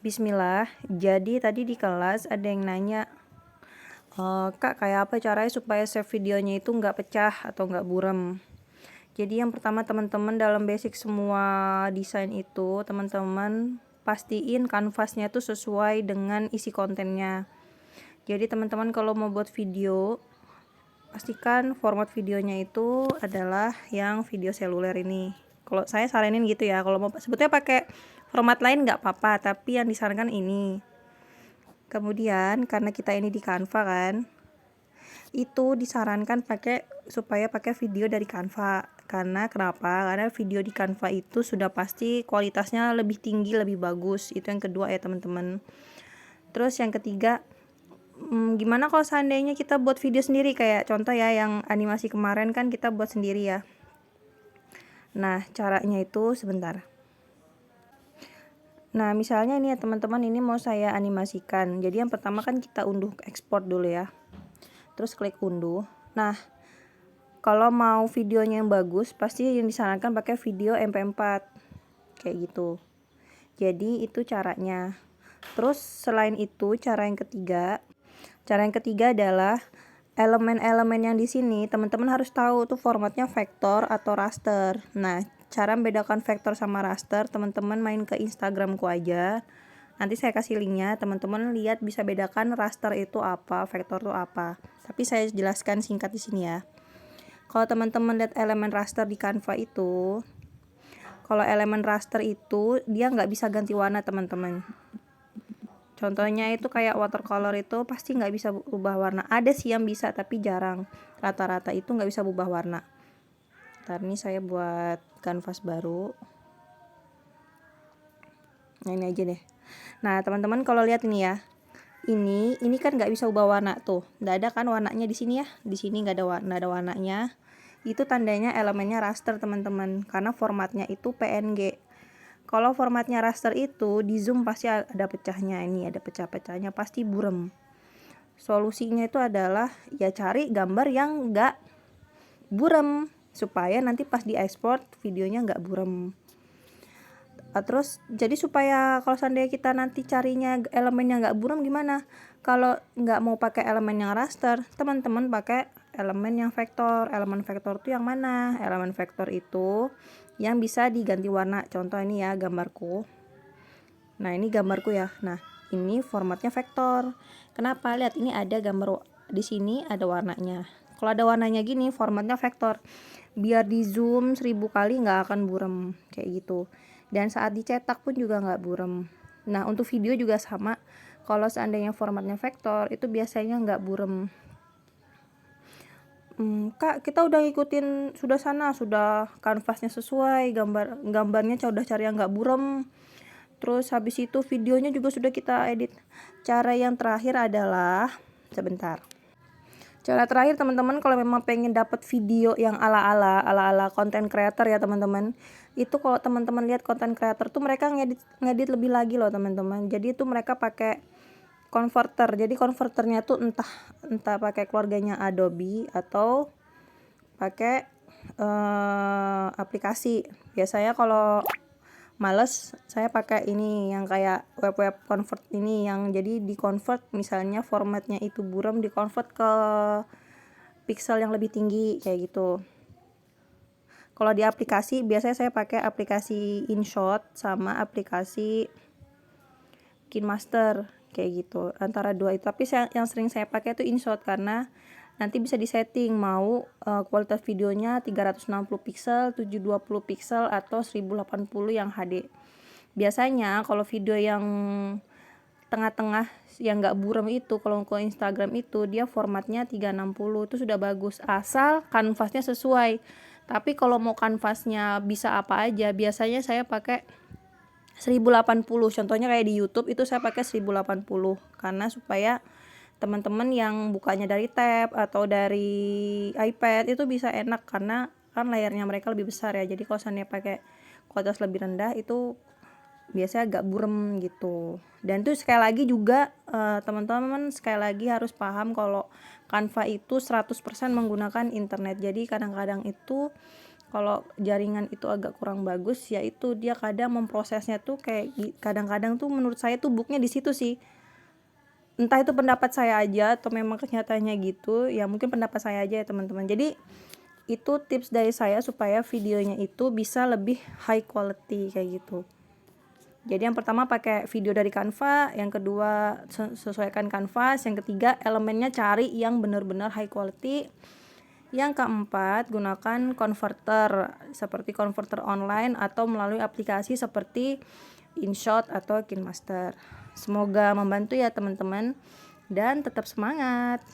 Bismillah. Jadi tadi di kelas ada yang nanya, Kak, kayak apa caranya supaya save videonya itu nggak pecah atau nggak buram? Jadi yang pertama teman-teman dalam basic semua desain itu, teman-teman pastiin kanvasnya itu sesuai dengan isi kontennya. Jadi teman-teman kalau mau buat video, pastikan format videonya itu adalah yang video seluler ini. Kalau saya saranin gitu ya, kalau mau sebetulnya pakai format lain nggak apa-apa, tapi yang disarankan ini. Kemudian karena kita ini di Canva kan, itu disarankan supaya pakai video dari Canva. Karena kenapa? Karena video di Canva itu sudah pasti kualitasnya lebih tinggi, lebih bagus. Itu yang kedua ya teman-teman. Terus yang ketiga, gimana kalau seandainya kita buat video sendiri, kayak contoh ya yang animasi kemarin kan kita buat sendiri ya. Nah, caranya itu sebentar. Nah, misalnya ini ya teman-teman, ini mau saya animasikan. Jadi yang pertama kan kita unduh ekspor dulu ya. Terus klik unduh. Nah, kalau mau videonya yang bagus, pasti yang disarankan pakai video MP4. Kayak gitu. Jadi itu caranya. Terus selain itu, cara yang ketiga adalah elemen-elemen yang di sini teman-teman harus tahu tuh formatnya vektor atau raster. Nah, cara membedakan vektor sama raster, teman-teman main ke Instagramku aja. Nanti saya kasih linknya, teman-teman lihat bisa bedakan raster itu apa, vektor itu apa. Tapi saya jelaskan singkat di sini ya. Kalau teman-teman lihat elemen raster di Canva itu, kalau elemen raster itu dia nggak bisa ganti warna teman-teman. Contohnya itu kayak watercolor itu pasti nggak bisa ubah warna. Ada sih yang bisa tapi jarang. Rata-rata itu nggak bisa ubah warna. Ntar ini saya buat kanvas baru. Nah ini aja deh. Nah teman-teman kalau lihat ini ya, ini kan nggak bisa ubah warna tuh. Nggak ada kan warnanya di sini ya. Di sini nggak ada warnanya. Itu tandanya elemennya raster teman-teman. Karena formatnya itu PNG. Kalau formatnya raster itu di zoom pasti ada pecahnya, ini ada pecah-pecahnya, pasti buram. Solusinya itu adalah ya cari gambar yang enggak buram supaya nanti pas di export videonya enggak buram. Terus jadi supaya kalau seandainya kita nanti carinya elemen yang enggak buram gimana? Kalau enggak mau pakai elemen yang raster, teman-teman pakai elemen yang vektor. Elemen vektor itu yang mana? Elemen vektor itu yang bisa diganti warna. Contoh ini ya gambarku. Nah ini gambarku ya. Nah ini formatnya vektor. Kenapa? Lihat ini ada gambar di sini ada warnanya. Kalau ada warnanya gini formatnya vektor. Biar di zoom 1000 kali nggak akan buram kayak gitu. Dan saat dicetak pun juga nggak buram. Nah untuk video juga sama. Kalau seandainya formatnya vektor itu biasanya nggak buram. Kak, kita udah ngikutin sudah kanvasnya sesuai, gambarnya udah cari yang nggak buram. Terus habis itu videonya juga sudah kita edit. Cara yang terakhir adalah sebentar. Cara terakhir teman-teman kalau memang pengen dapat video yang ala-ala content creator ya teman-teman. Itu kalau teman-teman lihat content creator tuh mereka ngedit lebih lagi loh teman-teman. Jadi itu mereka pakai converter. Jadi converternya tuh entah pakai keluarganya Adobe atau pakai aplikasi. Biasanya kalau males saya pakai ini yang kayak web convert ini, yang jadi di convert misalnya formatnya itu buram di convert ke pixel yang lebih tinggi kayak gitu. Kalau di aplikasi biasanya saya pakai aplikasi InShot sama aplikasi KineMaster kayak gitu, antara dua itu. Tapi yang sering saya pakai itu InShot karena nanti bisa disetting mau kualitas videonya 360 pixel, 720 pixel atau 1080 yang HD. Biasanya kalau video yang tengah-tengah yang nggak buram itu, kalau ke Instagram itu dia formatnya 360 itu sudah bagus asal kanvasnya sesuai. Tapi kalau mau kanvasnya bisa apa aja, biasanya saya pakai 1080. Contohnya kayak di YouTube itu saya pakai 1080 karena supaya teman-teman yang bukanya dari tab atau dari iPad itu bisa enak karena kan layarnya mereka lebih besar ya. Jadi kalau seandainya pakai kualitas lebih rendah itu biasanya agak buram gitu. Dan itu sekali lagi juga teman-teman sekali lagi harus paham kalau Canva itu 100% menggunakan internet. Jadi kadang-kadang itu kalau jaringan itu agak kurang bagus, yaitu dia kadang memprosesnya tuh kayak kadang-kadang tuh menurut saya tuh bugnya di situ sih. Entah itu pendapat saya aja atau memang kenyataannya gitu, ya mungkin pendapat saya aja ya teman-teman. Jadi itu tips dari saya supaya videonya itu bisa lebih high quality kayak gitu. Jadi yang pertama pakai video dari Canva, yang kedua sesuaikan kanvas, yang ketiga elemennya cari yang benar-benar high quality. Yang keempat, gunakan converter seperti converter online atau melalui aplikasi seperti InShot atau KineMaster. Semoga membantu ya teman-teman, dan tetap semangat.